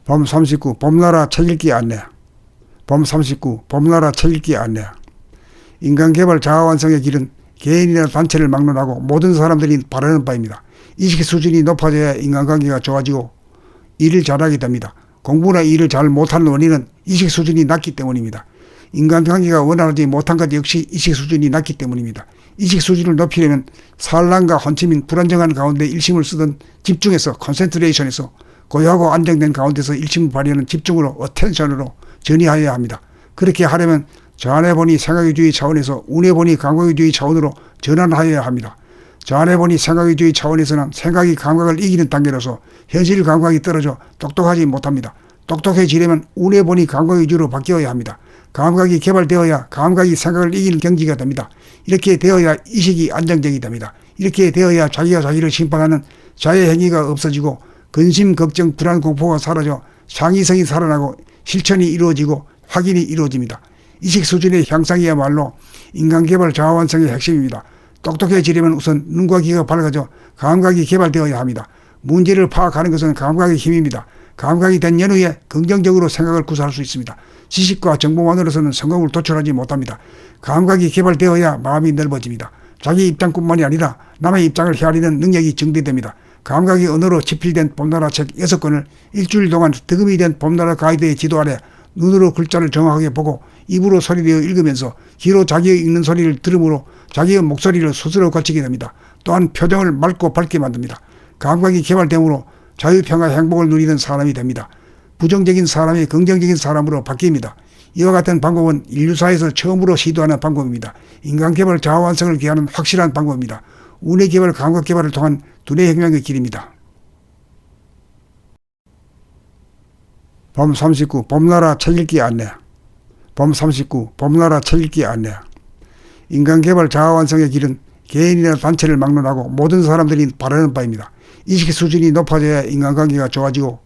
범 39 봄나라 책읽기 안내. 범 39 봄나라 책읽기 안내. 인간개발 자아완성의 길은 개인이나 단체를 막론하고 모든 사람들이 바라는 바입니다.意識 수준이 높아져야 인간관계가 좋아지고 일을 잘하게 됩니다. 공부나 일을 잘 못하는 원인은意識 수준이 낮기 때문입니다. 인간관계가 원활하지 못한 것 역시意識 수준이 낮기 때문입니다.意識 수준을 높이려면 산란과 헌침인 불안정한 가운데 일심을 쓰던 집중해서 컨센트레이션에서 고요하고 안정된 가운데서 일심을 발휘하는 집중으로 어텐션으로 전이하여야 합니다. 그렇게 하려면 자안해보니 생각의주의 차원에서 운해보니 감각의주의 차원으로 전환하여야 합니다. 자안해보니 생각의주의 차원에서는 생각이 감각을 이기는 단계로서 현실 감각이 떨어져 똑똑하지 못합니다. 똑똑해지려면 운해보니 감각의주의로 바뀌어야 합니다. 감각이 개발되어야 감각이 생각을 이기는 경지가 됩니다. 이렇게 되어야 의식이 안정적이 됩니다. 이렇게 되어야 자기가 자기를 심판하는 자의 행위가 없어지고 근심, 걱정, 불안, 공포가 사라져 창의성이 살아나고 실천이 이루어지고 확인이 이루어집니다. 의식 수준의 향상이야말로 인간개발 자아완성의 핵심입니다. 똑똑해지려면 우선 눈과 귀가 밝아져 감각이 개발되어야 합니다. 문제를 파악하는 것은 감각의 힘입니다. 감각이 된 연후에 긍정적으로 생각을 구사할 수 있습니다. 지식과 정보만으로서는 성공을 도출하지 못합니다. 감각이 개발되어야 마음이 넓어집니다. 자기 입장뿐만이 아니라 남의 입장을 헤아리는 능력이 증대됩니다. 감각이 언어로 집필된 봄나라 책 6권을 일주일 동안 득음이 된 봄나라 가이드의 지도 아래 눈으로 글자를 정확하게 보고 입으로 소리내어 읽으면서 귀로 자기의 읽는 소리를 들음으로 자기의 목소리를 스스로 고치게 됩니다. 또한 표정을 맑고 밝게 만듭니다. 감각이 개발됨으로 자유평화 행복을 누리는 사람이 됩니다. 부정적인 사람이 긍정적인 사람으로 바뀝니다. 이와 같은 방법은 인류사에서 처음으로 시도하는 방법입니다. 인간개발 자아완성을 기하는 확실한 방법입니다. 운해개발 감각개발을 통한 두뇌 혁명의 길입니다. 범 39 봄나라 책읽기 안내. 범 39 봄나라 책읽기 안내. 인간개발 자아완성의 길은 개인이나 단체를 막론하고 모든 사람들이 바라는 바입니다. 의식 수준이 높아져야 인간관계가 좋아지고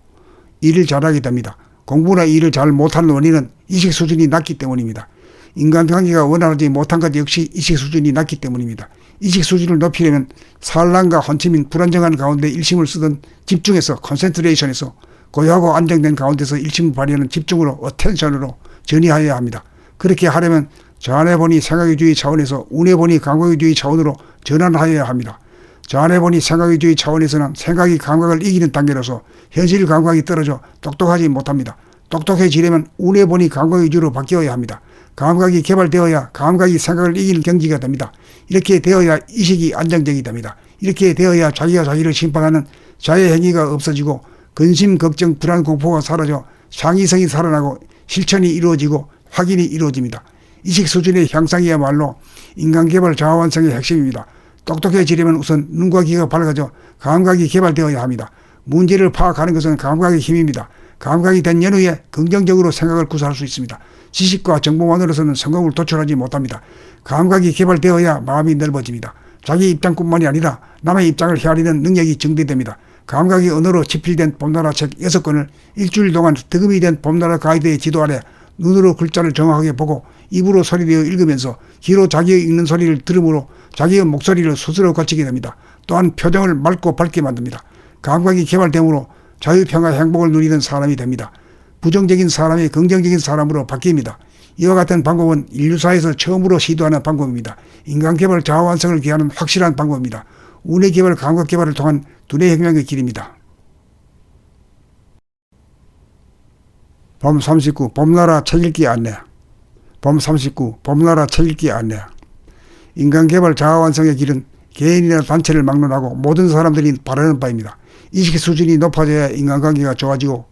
일을 잘하게 됩니다. 공부나 일을 잘 못하는 원인은 의식 수준이 낮기 때문입니다. 인간관계가 원활하지 못한 것 역시 의식 수준이 낮기 때문입니다. 의식 수준을 높이려면 산란과 헌침인 불안정한 가운데 일심을 쓰던 집중해서 컨센트레이션에서 고요하고 안정된 가운데서 일심을 발휘하는 집중으로 어텐션으로 전이하여야 합니다. 그렇게 하려면 자안해보니 생각의주의 차원에서 운해보니 감각의주의 차원으로 전환하여야 합니다. 자안해보니 생각의주의 차원에서는 생각이 감각을 이기는 단계로서 현실 감각이 떨어져 똑똑하지 못합니다. 똑똑해지려면 운해보니 감각의주의로 바뀌어야 합니다. 감각이 개발되어야 감각이 생각을 이기는 경지가 됩니다. 이렇게 되어야 의식이 안정적이 됩니다. 이렇게 되어야 자기가 자기를 심판하는 자의 행위가 없어지고 근심, 걱정, 불안, 공포가 사라져 창의성이 살아나고 실천이 이루어지고 확인이 이루어집니다. 의식 수준의 향상이야말로 인간개발 자아완성의 핵심입니다. 똑똑해지려면 우선 눈과 귀가 밝아져 감각이 개발되어야 합니다. 문제를 파악하는 것은 감각의 힘입니다. 감각이 된 연후에 긍정적으로 생각을 구사할 수 있습니다. 지식과 정보만으로서는 성공을 도출하지 못합니다. 감각이 개발되어야 마음이 넓어집니다. 자기 입장뿐만이 아니라 남의 입장을 헤아리는 능력이 증대됩니다. 감각이 언어로 집필된 봄나라 책 6권을 일주일 동안 득음이 된 봄나라 가이드의 지도 아래 눈으로 글자를 정확하게 보고 입으로 소리내어 읽으면서 귀로 자기의 읽는 소리를 들음으로 자기의 목소리를 스스로 고치게 됩니다. 또한 표정을 맑고 밝게 만듭니다. 감각이 개발됨으로 자유평화 행복을 누리는 사람이 됩니다. 부정적인 사람이 긍정적인 사람으로 바뀝니다. 이와 같은 방법은 인류사에서 처음으로 시도하는 방법입니다. 인간개발 자아완성을 기하는 확실한 방법입니다. 운해개발 감각개발을 통한 두뇌 혁명의 길입니다. 범 39 봄나라 책읽기 안내. 범 39 봄나라 책읽기 안내. 인간개발 자아완성의 길은 개인이나 단체를 막론하고 모든 사람들이 바라는 바입니다. 의식 수준이 높아져야 인간관계가 좋아지고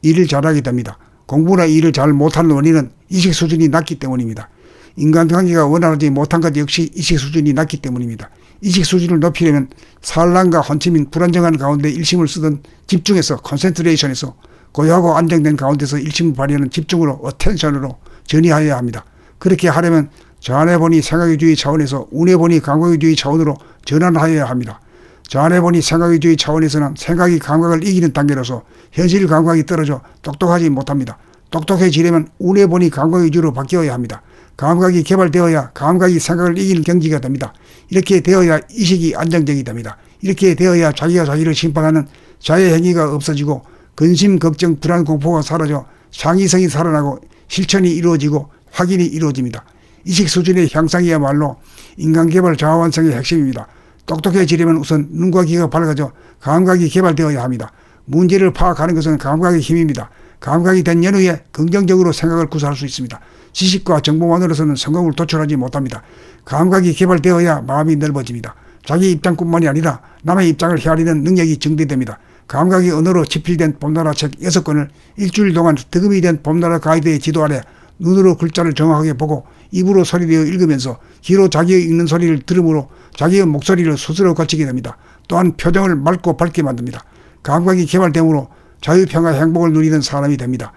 일을 잘하게 됩니다. 공부나 일을 잘 못하는 원인은 의식 수준이 낮기 때문입니다. 인간관계가 원활하지 못한 것 역시 의식 수준이 낮기 때문입니다. 의식 수준을 높이려면 산란과 헌침인 불안정한 가운데 일심을 쓰던 집중해서 컨센트레이션에서 고요하고 안정된 가운데서 일심을 발휘하는 집중으로 어텐션으로 전이하여야 합니다. 그렇게 하려면 자안해보니 생각의주의 차원에서 운해보니 감각의주의 차원으로 전환하여야 합니다. 자안해보니 생각의주의 차원에서는 생각이 감각을 이기는 단계로서 현실 감각이 떨어져 똑똑하지 못합니다. 똑똑해지려면 운해보니 감각의주의로 바뀌어야 합니다. 감각이 개발되어야 감각이 생각을 이기는 경지가 됩니다. 이렇게 되어야 의식이 안정적이 됩니다. 이렇게 되어야 자기가 자기를 심판하는 자의 행위가 없어지고 근심, 걱정, 불안, 공포가 사라져 창의성이 살아나고 실천이 이루어지고 확인이 이루어집니다. 의식 수준의 향상이야말로 인간개발 자아완성의 핵심입니다. 똑똑해지려면 우선 눈과 귀가 밝아져 감각이 개발되어야 합니다. 문제를 파악하는 것은 감각의 힘입니다. 감각이 된 연후에 긍정적으로 생각을 구사할 수 있습니다. 지식과 정보만으로서는 성공을 도출하지 못합니다. 감각이 개발되어야 마음이 넓어집니다. 자기 입장뿐만이 아니라 남의 입장을 헤아리는 능력이 증대됩니다. 감각이 언어로 집필된 봄나라 책 6권을 일주일 동안 득음이 된 봄나라 가이드의 지도 아래 눈으로 글자를 정확하게 보고 입으로 소리내어 읽으면서 귀로 자기의 읽는 소리를 들음으로 자기의 목소리를 스스로 고치게 됩니다. 또한 표정을 맑고 밝게 만듭니다. 감각이 개발되므로 자유평화 행복을 누리는 사람이 됩니다.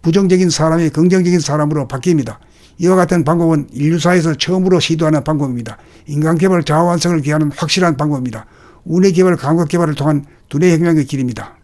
부정적인 사람이 긍정적인 사람으로 바뀝니다. 이와 같은 방법은 인류사에서 처음으로 시도하는 방법입니다. 인간개발 자아완성을 기하는 확실한 방법입니다. 운의 개발, 감각 개발을 통한 두뇌 혁명의 길입니다.